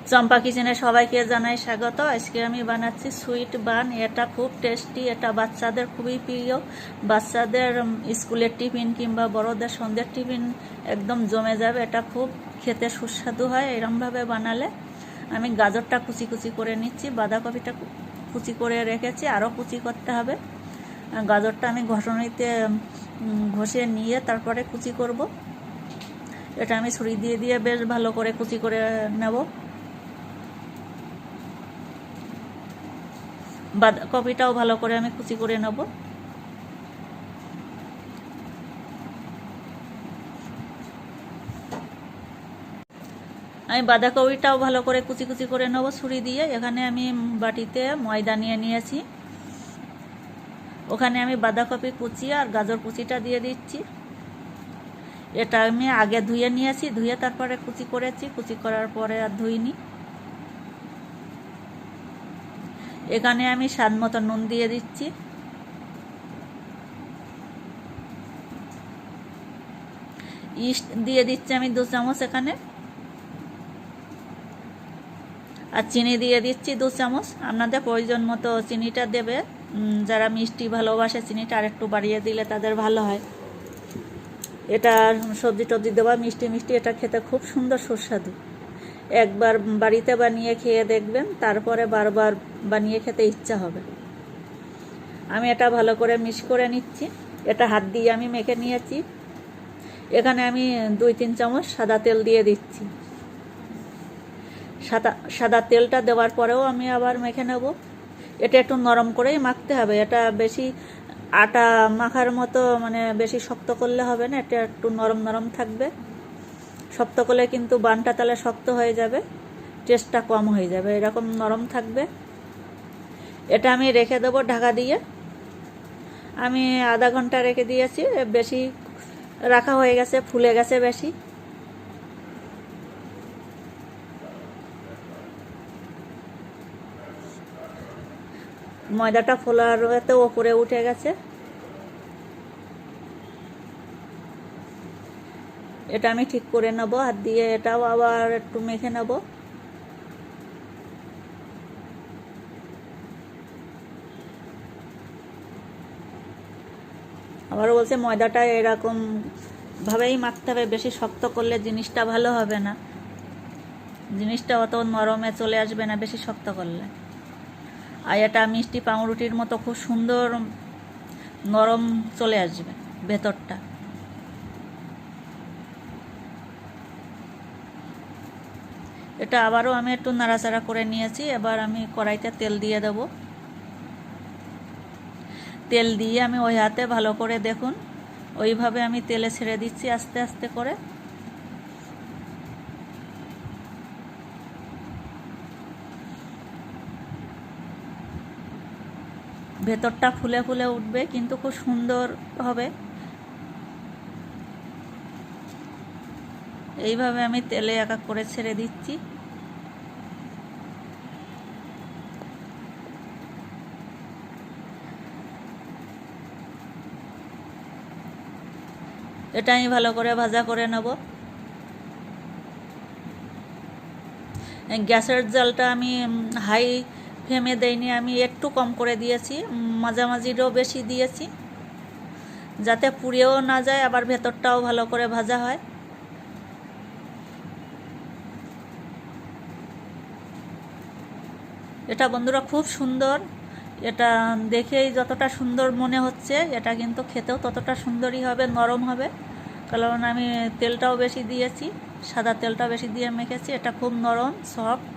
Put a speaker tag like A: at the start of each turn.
A: চম্পা কিচেনে সবাইকে জানাই স্বাগত। আজকে আমি বানাচ্ছি সুইট বান। এটা খুব টেস্টি, এটা বাচ্চাদের খুবই প্রিয়। বাচ্চাদের স্কুলের টিফিন কিংবা বড়দের সন্ধ্যের টিফিন একদম জমে যাবে। এটা খুব খেতে সুস্বাদু হয় এরমভাবে বানালে। আমি গাজরটা কুচি কুচি করে নিচ্ছি, বাঁধাকপিটা কুচি করে রেখেছি, আরও কুচি করতে হবে। গাজরটা আমি ঘষণিতে ঘষে নিয়ে তারপরে কুচি করব। এটা আমি ছুরি দিয়ে দিয়ে বেশ ভালো করে কুচি করে নেব। বাঁধাকপিটাও ভালো করে আমি কুচি করে নেব। আমি বাঁধাকপিটাও ভালো করে কুচি কুচি করে নেব ছুরি দিয়ে। এখানে আমি বাটিতে ময়দা নিয়ে নিয়েছি, ওখানে আমি বাঁধাকপি কুচি আর গাজর কুচিটা দিয়ে দিচ্ছি। এটা আমি আগে ধুয়ে নিয়েছি, ধুয়ে তারপরে কুচি করেছি, কুচি করার পরে আর ধুইনি। এখানে আমি স্বাদ মতো নুন দিয়ে দিচ্ছি। ইস্ট দিয়ে দিচ্ছি আমি 2 চামচ এখানে, আর চিনি দিয়ে দিচ্ছি 2 চামচ। আপনাদের প্রয়োজন মতো চিনিটা দেবে। যারা মিষ্টি ভালোবাসে চিনিটা আর একটু বাড়িয়ে দিলে তাদের ভালো হয়। এটা সবজি টবজি দেওয়া মিষ্টি মিষ্টি, এটা খেতে খুব সুন্দর সুস্বাদু। একবার বাড়িতে বানিয়ে খেয়ে দেখবেন, তারপরে বারবার বানিয়ে খেতে ইচ্ছা হবে। আমি এটা ভালো করে মিক্স করে নিচ্ছি। এটা হাত দিয়ে আমি মেখে নিয়েছি। এখানে আমি 2-3 চামচ সাদা তেল দিয়ে দিচ্ছি। সাদা তেলটা দেওয়ার পরেও আমি আবার মেখে নেব। এটা একটু নরম করেই মাখতে হবে। এটা বেশি আটা মাখার মতো মানে বেশি শক্ত করলে হবে না, এটা একটু নরম নরম থাকবে। শক্ত করলে কিন্তু বানটা তাহলে শক্ত হয়ে যাবে, টেস্টটা কম হয়ে যাবে। এরকম নরম থাকবে। এটা আমি রেখে দেবো ঢাকা দিয়ে। আমি আধা ঘন্টা রেখে দিয়েছি, বেশি রাখা হয়ে গেছে, ফুলে গেছে বেশি। ময়দাটা ফোলার এতে ওপরে উঠে গেছে। এটা আমি ঠিক করে নেব হাত দিয়ে। এটাও আবার একটু মেখে নেব। আবারও বলছে ময়দাটা এরকম ভাবেই মাখতে হবে, বেশি শক্ত করলে জিনিসটা ভালো হবে না, জিনিসটা অত নরমে চলে আসবে না বেশি শক্ত করলে। আর এটা মিষ্টি পাউরুটির মতো খুব সুন্দর নরম চলে আসবে ভেতরটা। এটা আবারও আমি একটু নাড়াচাড়া করে নিয়েছি। এবার আমি কড়াইতে তেল দিয়ে দেব। তেল দিয়ে আমি ওই হাতে ভালো করে দেখুন ওইভাবে আমি তেলে ছেড়ে দিচ্ছি আস্তে আস্তে করে। ভেতরটা ফুলে ফুলে উঠবে, কিন্তু খুব সুন্দর হবে। এইভাবে আমি তেলে এক এক করে ছেড়ে দিচ্ছি। এটা আমি ভালো করে ভাজা করে নেব। গ্যাসের জালটা আমি হাই ফ্লেমে দেইনি, আমি একটু কম করে দিয়েছি, মাঝামাঝিরও বেশি দিয়েছি, যাতে পুড়েও না যায় আবার ভেতরটাও ভালো করে ভাজা হয়। এটা বন্ধুরা খুব সুন্দর। এটা দেখেই যতটা সুন্দর মনে হচ্ছে, এটা কিন্তু খেতেও ততটা সুন্দরই হবে, নরম হবে। কারণ আমি তেলটাও বেশি দিয়েছি, সাদা তেলটা বেশি দিয়ে মেখেছি। এটা খুব নরম সফট।